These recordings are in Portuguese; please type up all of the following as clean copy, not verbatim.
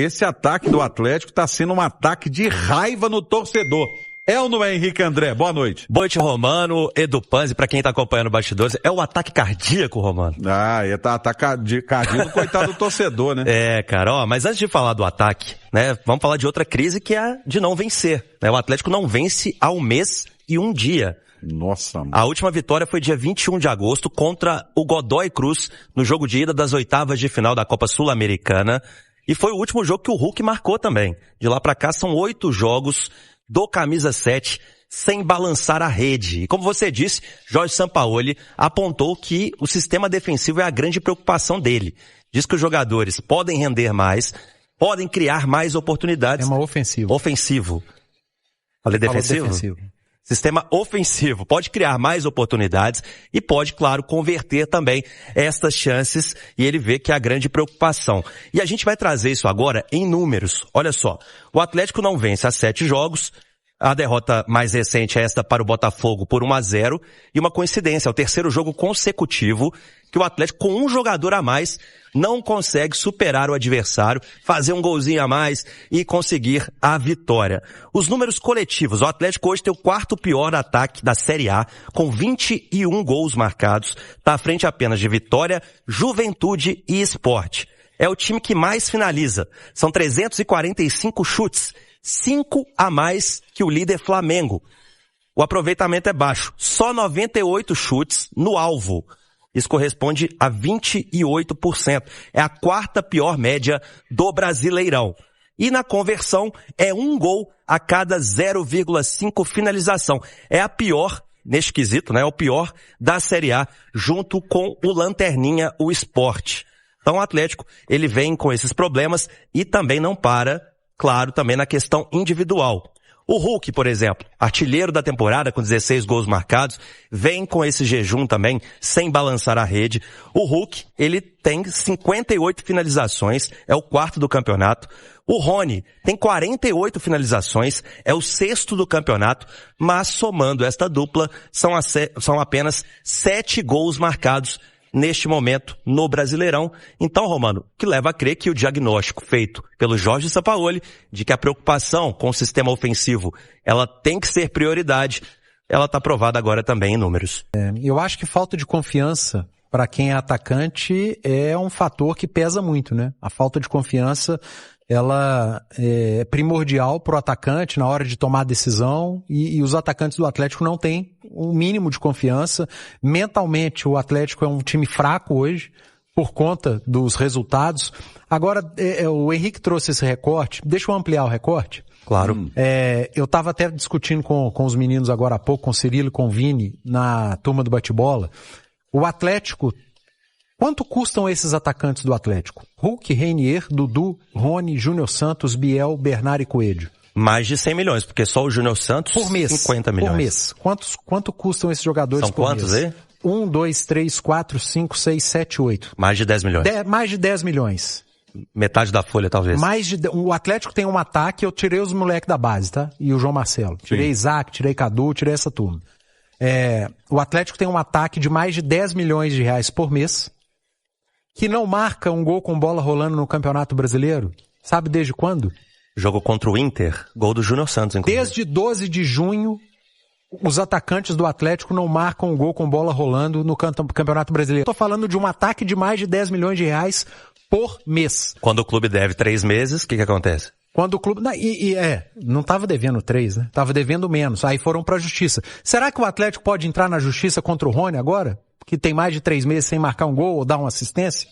esse ataque do Atlético tá sendo um ataque de raiva no torcedor. É ou não é, Henrique André? Boa noite. Boa noite, Romano, Edu Panzi, pra quem tá acompanhando o bastidores. É o ataque cardíaco, Romano. Tá cardíaco, coitado do torcedor, né? Cara, mas antes de falar do ataque, né, vamos falar de outra crise que é a de não vencer, né? O Atlético não vence há 1 mês e 1 dia. Nossa, mano. A última vitória foi dia 21 de agosto contra o Godoy Cruz no jogo de ida das oitavas de final da Copa Sul-Americana. E foi o último jogo que o Hulk marcou também. De lá pra cá são 8 jogos do camisa 7 sem balançar a rede. E como você disse, Jorge Sampaoli apontou que o sistema defensivo é a grande preocupação dele. Diz que os jogadores podem render mais, podem criar mais oportunidades. É uma ofensivo. Ofensivo. Falei defensivo? Sistema ofensivo. Pode criar mais oportunidades e pode, claro, converter também estas chances, e ele vê que é a grande preocupação. E a gente vai trazer isso agora em números. Olha só, o Atlético não vence há 7 jogos, a derrota mais recente é esta para o Botafogo por 1-0, e uma coincidência, é o 3º jogo consecutivo que o Atlético, com um jogador a mais, não consegue superar o adversário, fazer um golzinho a mais e conseguir a vitória. Os números coletivos, o Atlético hoje tem o 4º pior ataque da Série A, com 21 gols marcados, está à frente apenas de Vitória, Juventude e Sport. É o time que mais finaliza, são 345 chutes, 5 a mais que o líder Flamengo. O aproveitamento é baixo, só 98 chutes no alvo. Isso corresponde a 28%. É a 4ª pior média do Brasileirão. E na conversão é 1 gol a cada 0,5 finalização. É a pior, neste quesito, né? É o pior da Série A, junto com o Lanterninha, o Sport. Então o Atlético, ele vem com esses problemas e também não para, claro, também na questão individual. O Hulk, por exemplo, artilheiro da temporada com 16 gols marcados, vem com esse jejum também, sem balançar a rede. O Hulk, ele tem 58 finalizações, é o 4º do campeonato. O Rony tem 48 finalizações, é o 6º do campeonato, mas somando esta dupla, são apenas 7 gols marcados neste momento no Brasileirão. Então, Romano, que leva a crer que o diagnóstico feito pelo Jorge Sampaoli de que a preocupação com o sistema ofensivo, ela tem que ser prioridade, ela está provada agora também em números. Eu acho que falta de confiança para quem é atacante é um fator que pesa muito, né? A falta de confiança, ela é primordial para o atacante na hora de tomar a decisão, e os atacantes do Atlético não têm um mínimo de confiança. Mentalmente, o Atlético é um time fraco hoje, por conta dos resultados. Agora, o Henrique trouxe esse recorte, deixa eu ampliar o recorte. Claro. Eu estava até discutindo com os meninos agora há pouco, com o Cirilo e com o Vini, na turma do bate-bola. O Atlético, quanto custam esses atacantes do Atlético? Hulk, Reinier, Dudu, Rony, Júnior Santos, Biel, Bernard e Coelho. Mais de 100 milhões, porque só o Júnior Santos, por mês, 50 milhões. Por mês. Quanto custam esses jogadores São por quantos mês? aí? 1, 2, 3, 4, 5, 6, 7, 8. Mais de 10 milhões. Mais de 10 milhões. Metade da folha, talvez. O Atlético tem um ataque, eu tirei os moleques da base, tá? E o João Marcelo. Tirei Isaac, tirei Cadu, tirei essa turma. O Atlético tem um ataque de mais de 10 milhões de reais por mês, que não marca um gol com bola rolando no Campeonato Brasileiro. Sabe desde quando? Jogo contra o Inter, gol do Júnior Santos, inclusive. Desde 12 de junho, os atacantes do Atlético não marcam um gol com bola rolando no Campeonato Brasileiro. Estou falando de um ataque de mais de 10 milhões de reais por mês. Quando o clube deve 3 meses, o que acontece? Quando o clube... não estava devendo 3, né? Estava devendo menos. Aí foram para a justiça. Será que o Atlético pode entrar na justiça contra o Rony agora? Que tem mais de 3 meses sem marcar um gol ou dar uma assistência?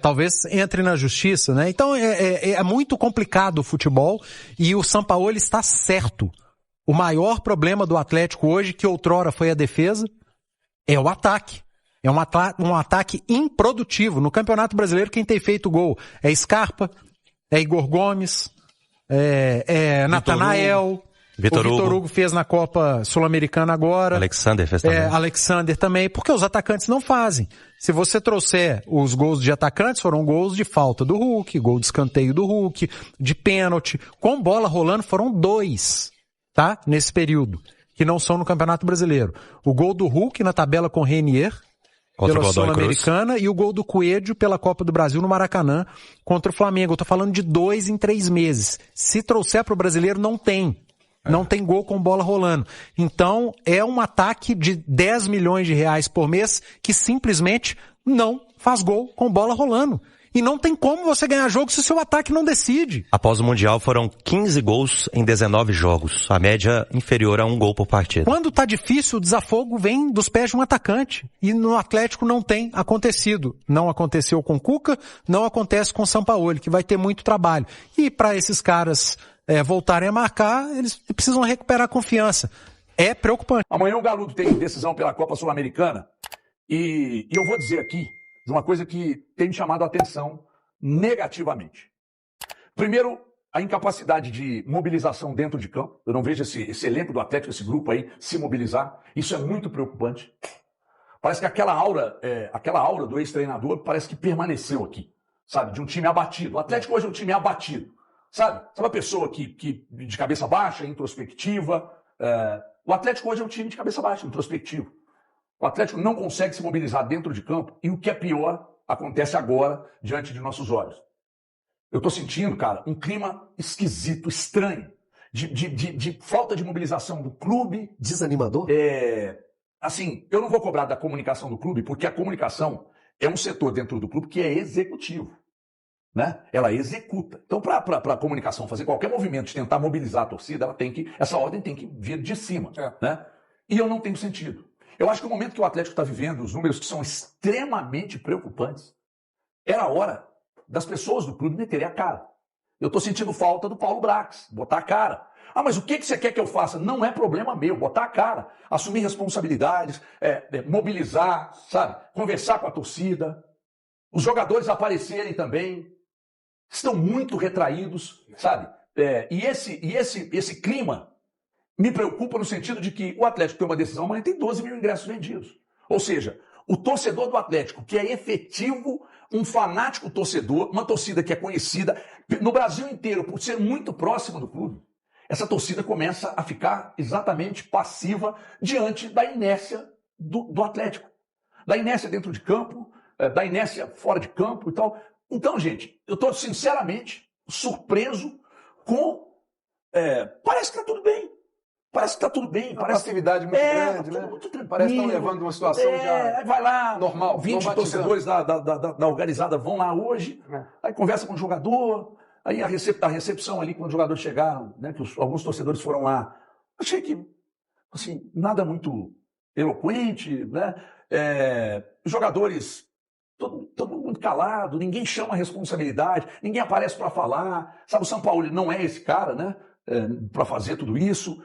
Talvez entre na justiça, né? Então é muito complicado o futebol, e o Sampaoli está certo. O maior problema do Atlético hoje, que outrora foi a defesa, é o ataque. É um ataque improdutivo. No Campeonato Brasileiro, quem tem feito gol é Scarpa, é Igor Gomes, é Natanael. Vitor Hugo fez na Copa Sul-Americana agora. Alexander fez também. Alexander também, porque os atacantes não fazem. Se você trouxer os gols de atacantes, foram gols de falta do Hulk, gol de escanteio do Hulk, de pênalti. Com bola rolando foram 2, tá? Nesse período, que não são no Campeonato Brasileiro. O gol do Hulk na tabela com o Reinier, Contra pela o Godoy Sul-Americana e o gol do Coelho pela Copa do Brasil no Maracanã contra o Flamengo. Eu tô falando de 2 em 3 meses. Se trouxer pro brasileiro, não tem. Não tem gol com bola rolando. Então, é um ataque de 10 milhões de reais por mês que simplesmente não faz gol com bola rolando. E não tem como você ganhar jogo se o seu ataque não decide. Após o Mundial foram 15 gols em 19 jogos. A média inferior a 1 gol por partida. Quando tá difícil, o desafogo vem dos pés de um atacante. E no Atlético não tem acontecido. Não aconteceu com o Cuca, não acontece com o Sampaoli, que vai ter muito trabalho. E para esses caras voltarem a marcar, eles precisam recuperar a confiança. É preocupante. Amanhã o Galo tem decisão pela Copa Sul-Americana. E eu vou dizer aqui de uma coisa que tem me chamado a atenção negativamente. Primeiro, a incapacidade de mobilização dentro de campo. Eu não vejo esse elenco do Atlético, esse grupo aí, se mobilizar. Isso é muito preocupante. Parece que aquela aura do ex-treinador parece que permaneceu aqui, sabe? De um time abatido. O Atlético hoje é um time abatido, sabe? Sabe uma pessoa que de cabeça baixa, introspectiva. O Atlético hoje é um time de cabeça baixa, introspectivo. O Atlético não consegue se mobilizar dentro de campo e o que é pior acontece agora diante de nossos olhos. Eu estou sentindo, cara, um clima esquisito, estranho, de falta de mobilização do clube. Desanimador? Assim, eu não vou cobrar da comunicação do clube, porque a comunicação é um setor dentro do clube que é executivo, né? Ela executa. Então, para a comunicação fazer qualquer movimento de tentar mobilizar a torcida, essa ordem tem que vir de cima, né? E eu não tenho sentido. Eu acho que o momento que o Atlético está vivendo, os números que são extremamente preocupantes, era a hora das pessoas do clube meterem a cara. Eu estou sentindo falta do Paulo Brax, botar a cara. Ah, mas o que você quer que eu faça? Não é problema meu, botar a cara, assumir responsabilidades, mobilizar, sabe? Conversar com a torcida, os jogadores aparecerem também, estão muito retraídos, sabe? E esse clima me preocupa no sentido de que o Atlético tem uma decisão, mas tem 12 mil ingressos vendidos. Ou seja, o torcedor do Atlético, que é efetivo, um fanático torcedor, uma torcida que é conhecida no Brasil inteiro por ser muito próxima do clube, essa torcida começa a ficar exatamente passiva diante da inércia do Atlético. Da inércia dentro de campo, da inércia fora de campo e tal. Então, gente, eu estou sinceramente surpreso com... parece que está tudo bem. Parece que está tudo bem. Uma passividade muito grande, né? Muito parece que estão levando uma situação já vai lá, normal. 20 torcedores da organizada vão lá hoje, aí conversa com o jogador, aí a recepção ali, quando os jogadores chegaram, né, que alguns torcedores foram lá. Achei que, assim, nada muito eloquente, né? Os jogadores, todo mundo muito calado, ninguém chama a responsabilidade, ninguém aparece para falar. Sabe, o Sampaoli não é esse cara, né? Para fazer tudo isso.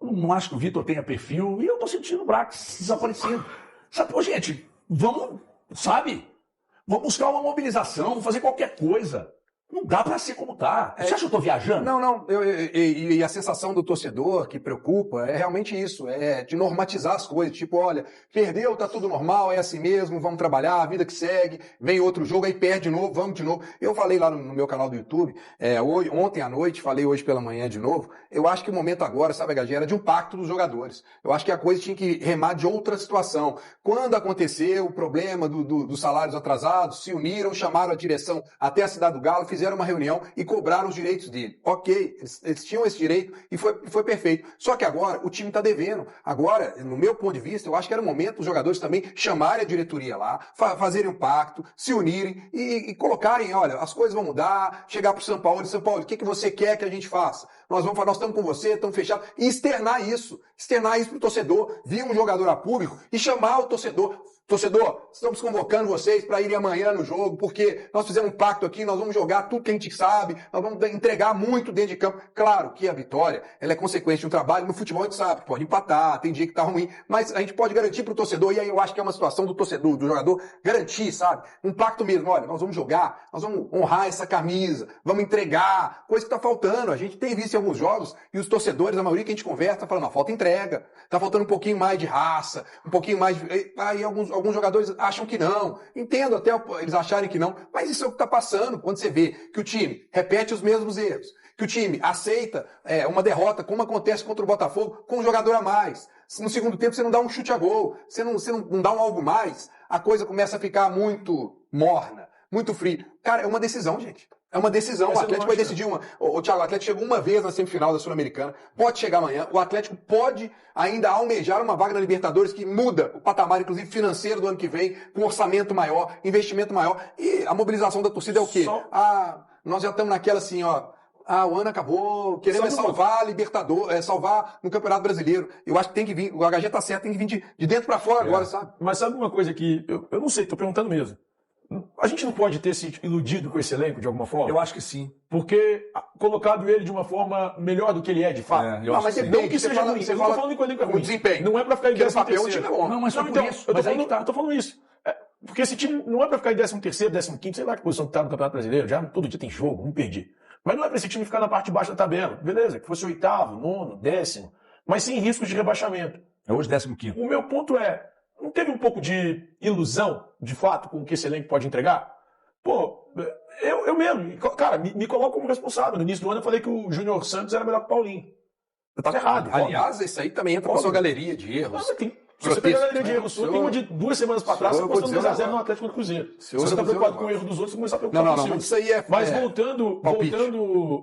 Não acho que o Vitor tenha perfil, e eu tô sentindo o Brax desaparecendo. Sabe, gente, vamos buscar uma mobilização, vamos fazer qualquer coisa. Não dá para ser como tá. Você acha que eu tô viajando? Não. E a sensação do torcedor que preocupa é realmente isso, é de normatizar as coisas. Tipo, olha, perdeu, tá tudo normal, é assim mesmo, vamos trabalhar, a vida que segue, vem outro jogo, aí perde de novo, vamos de novo. Eu falei lá no meu canal do YouTube, ontem à noite, falei hoje pela manhã de novo, eu acho que o momento agora, sabe, HG, era de um pacto dos jogadores. Eu acho que a coisa tinha que remar de outra situação. Quando aconteceu o problema dos salários atrasados, se uniram, chamaram a direção até a Cidade do Galo, fizeram uma reunião e cobraram os direitos dele. Ok, eles tinham esse direito e foi perfeito. Só que agora o time está devendo. Agora, no meu ponto de vista, eu acho que era o momento dos jogadores também chamarem a diretoria lá, fazerem um pacto, se unirem e colocarem, olha, as coisas vão mudar, chegar para o São Paulo, o que você quer que a gente faça? Nós estamos com você, estamos fechados, e externar isso para o torcedor, vir um jogador a público e chamar o torcedor. Torcedor, estamos convocando vocês para irem amanhã no jogo, porque nós fizemos um pacto aqui, nós vamos jogar tudo que a gente sabe, nós vamos entregar muito dentro de campo. Claro que a vitória, ela é consequência de um trabalho, no futebol a gente sabe, pode empatar, tem dia que tá ruim, mas a gente pode garantir para o torcedor, e aí eu acho que é uma situação do torcedor, do jogador, garantir, sabe? Um pacto mesmo, olha, nós vamos jogar, nós vamos honrar essa camisa, vamos entregar, coisa que tá faltando. A gente tem visto em alguns jogos, e os torcedores, a maioria que a gente conversa, tá falando, não, falta entrega, tá faltando um pouquinho mais de raça, um pouquinho mais de... Aí alguns jogadores acham que não. Entendo até eles acharem que não, mas isso é o que está passando quando você vê que o time repete os mesmos erros, que o time aceita uma derrota, como acontece contra o Botafogo, com um jogador a mais. Se no segundo tempo você não dá um chute a gol, você não dá um algo mais, a coisa começa a ficar muito morna, muito fria. Cara, é uma decisão, gente. É uma decisão. O Atlético vai decidir uma. O Thiago, o Atlético chegou uma vez na semifinal da Sul-Americana, pode chegar amanhã. O Atlético pode ainda almejar uma vaga na Libertadores que muda o patamar, inclusive financeiro do ano que vem, com orçamento maior, investimento maior. E a mobilização da torcida é o quê? Nós já estamos naquela assim, ó. O ano acabou, queremos salvar a Libertadores, salvar no Campeonato Brasileiro. Eu acho que tem que vir, o HG tá certo, tem que vir de dentro pra fora agora, sabe? Mas sabe uma coisa que eu não sei, tô perguntando mesmo. A gente não pode ter se iludido com esse elenco de alguma forma? Eu acho que sim. Porque colocado ele de uma forma melhor do que ele é, de fato. Não, mas não que seja ruim. Eu não tô falando que o elenco é ruim. Desempenho. Não é pra ficar em 13º. Não, mas só por isso. Eu tô falando isso. Porque esse time não é pra ficar em 13º, 15º, sei lá que posição que tá no Campeonato Brasileiro. Já todo dia tem jogo, não perdi. Mas não é pra esse time ficar na parte de baixo da tabela. Beleza, que fosse 8º, 9º, 10º. Mas sem riscos de rebaixamento. É hoje 15º. O meu ponto é, não teve um pouco de ilusão, de fato, com o que esse elenco pode entregar? Pô, eu mesmo, cara, me coloco como responsável. No início do ano eu falei que o Júnior Santos era melhor que o Paulinho. Eu tava errado. Aliás, isso aí também entra com a sua galeria de erros. Se você pegar a galeria de erros sua, tem uma de 2 semanas pra trás, você postando 2x0 no Atlético do Cruzeiro. Se você tá preocupado com o erro dos outros, você começar a preocupar com o seu. Mas isso aí é... Mas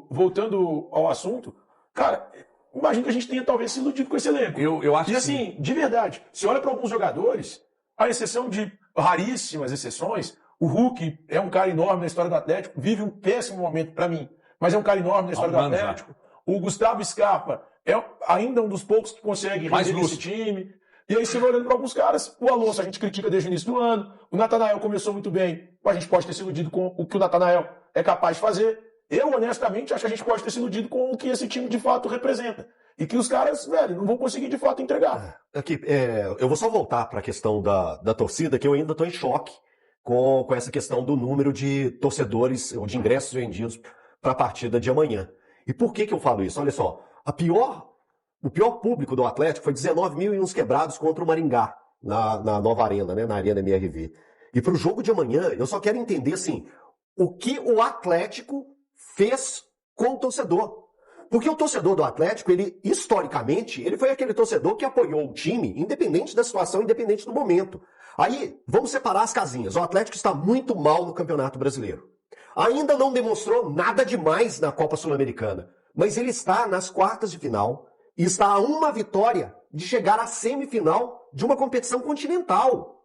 voltando ao assunto, cara, imagina que a gente tenha talvez se iludido com esse elenco. Eu acho e assim, de verdade, você olha para alguns jogadores, à exceção de raríssimas exceções, o Hulk é um cara enorme na história do Atlético, vive um péssimo momento para mim, mas é um cara enorme na história do Atlético. O Gustavo Scarpa é ainda um dos poucos que consegue render esse time. E aí você vai olhando para alguns caras, o Alonso a gente critica desde o início do ano, o Natanael começou muito bem, a gente pode ter se iludido com o que o Natanael é capaz de fazer. Eu, honestamente, acho que a gente pode ter se iludido com o que esse time de fato representa. E que os caras, velho, não vão conseguir de fato entregar. Aqui, eu vou só voltar para a questão da torcida, que eu ainda estou em choque com essa questão do número de torcedores ou de ingressos vendidos para a partida de amanhã. E por que eu falo isso? Olha só, o pior público do Atlético foi 19 mil e uns quebrados contra o Maringá, na nova arena, né, na Arena MRV. E para o jogo de amanhã, eu só quero entender, assim, o que o Atlético fez com o torcedor. Porque o torcedor do Atlético, ele, historicamente, ele foi aquele torcedor que apoiou o time, independente da situação, independente do momento. Aí, vamos separar as casinhas. O Atlético está muito mal no Campeonato Brasileiro. Ainda não demonstrou nada demais na Copa Sul-Americana. Mas ele está nas quartas de final e está a uma vitória de chegar à semifinal de uma competição continental.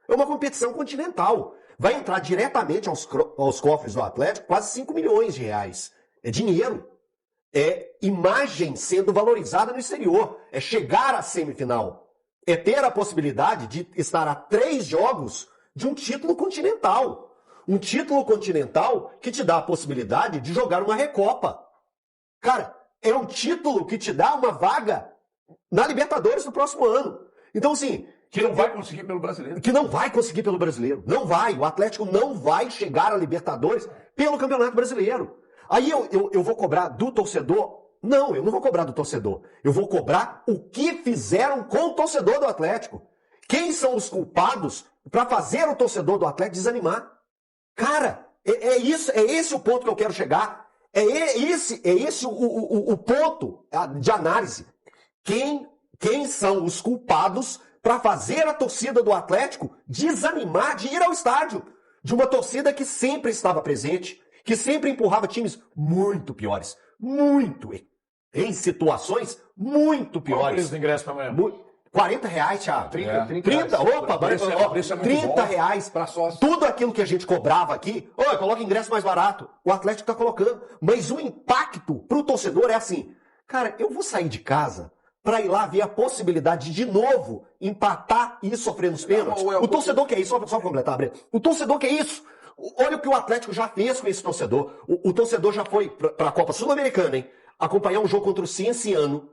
É uma competição continental. Vai entrar diretamente aos cofres do Atlético quase 5 milhões de reais. É dinheiro. É imagem sendo valorizada no exterior. É chegar à semifinal. É ter a possibilidade de estar a 3 jogos de um título continental. Um título continental que te dá a possibilidade de jogar uma Recopa. Cara, é um título que te dá uma vaga na Libertadores no próximo ano. Então, assim... Que não vai conseguir pelo brasileiro. Que não vai conseguir pelo brasileiro. Não vai. O Atlético não vai chegar à Libertadores pelo Campeonato Brasileiro. Aí eu vou cobrar do torcedor? Não, eu não vou cobrar do torcedor. Eu vou cobrar o que fizeram com o torcedor do Atlético. Quem são os culpados para fazer o torcedor do Atlético desanimar? Cara, é esse o ponto que eu quero chegar. É esse o ponto de análise. Quem são os culpados para fazer a torcida do Atlético desanimar de ir ao estádio? De uma torcida que sempre estava presente, que sempre empurrava times muito piores. Muito. Em situações muito piores. Qual o preço do ingresso para amanhã? R$40, Thiago. 30, opa, R$30 para sócio. Tudo aquilo que a gente cobrava aqui, coloca ingresso mais barato. O Atlético está colocando. Mas o impacto para o torcedor é assim, cara, eu vou sair de casa para ir lá ver a possibilidade de novo empatar e sofrer nos pênaltis. O torcedor quer isso, só completar, Breno. O torcedor quer isso. Olha o que o Atlético já fez com esse torcedor. O torcedor já foi para a Copa Sul-Americana, hein? Acompanhar um jogo contra o Cienciano,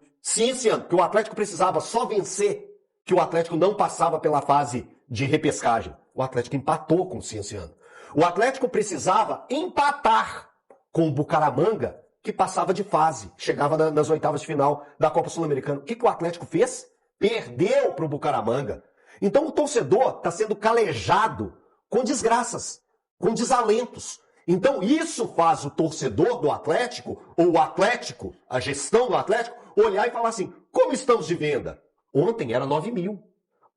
que o Atlético precisava só vencer, que o Atlético não passava pela fase de repescagem. O Atlético empatou com o Cienciano. O Atlético precisava empatar com o Bucaramanga, que passava de fase, chegava nas oitavas de final da Copa Sul-Americana. O que o Atlético fez? Perdeu para o Bucaramanga. Então o torcedor está sendo calejado com desgraças, com desalentos. Então isso faz o torcedor do Atlético, ou o Atlético, a gestão do Atlético, olhar e falar assim, como estamos de venda? Ontem era 9 mil.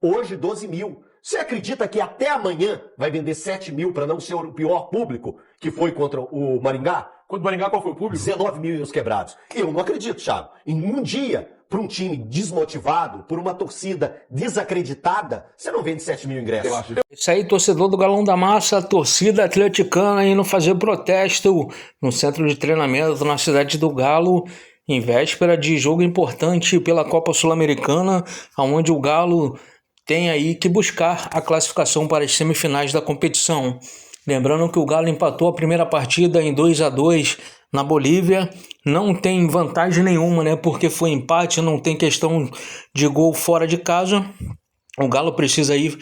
Hoje, 12 mil. Você acredita que até amanhã vai vender 7 mil para não ser o pior público que foi contra o Maringá? Contra o Maringá, qual foi o público? 19 mil e uns quebrados. Eu não acredito, Thiago. Em um dia, para um time desmotivado, por uma torcida desacreditada, você não vende 7 mil ingressos. Isso aí, torcedor do Galão da Massa, torcida atleticana indo fazer protesto no centro de treinamento na cidade do Galo, em véspera de jogo importante pela Copa Sul-Americana, onde o Galo tem aí que buscar a classificação para as semifinais da competição. Lembrando que o Galo empatou a primeira partida em 2-2 na Bolívia. Não tem vantagem nenhuma, né? Porque foi empate, não tem questão de gol fora de casa. O Galo precisa aí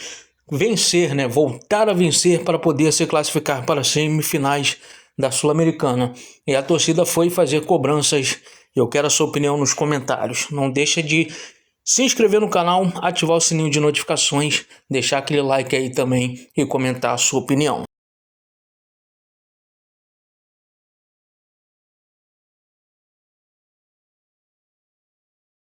vencer, né? Voltar a vencer para poder se classificar para as semifinais da Sul-Americana. E a torcida foi fazer cobranças. Eu quero a sua opinião nos comentários. Não deixa de se inscrever no canal, ativar o sininho de notificações, deixar aquele like aí também e comentar a sua opinião.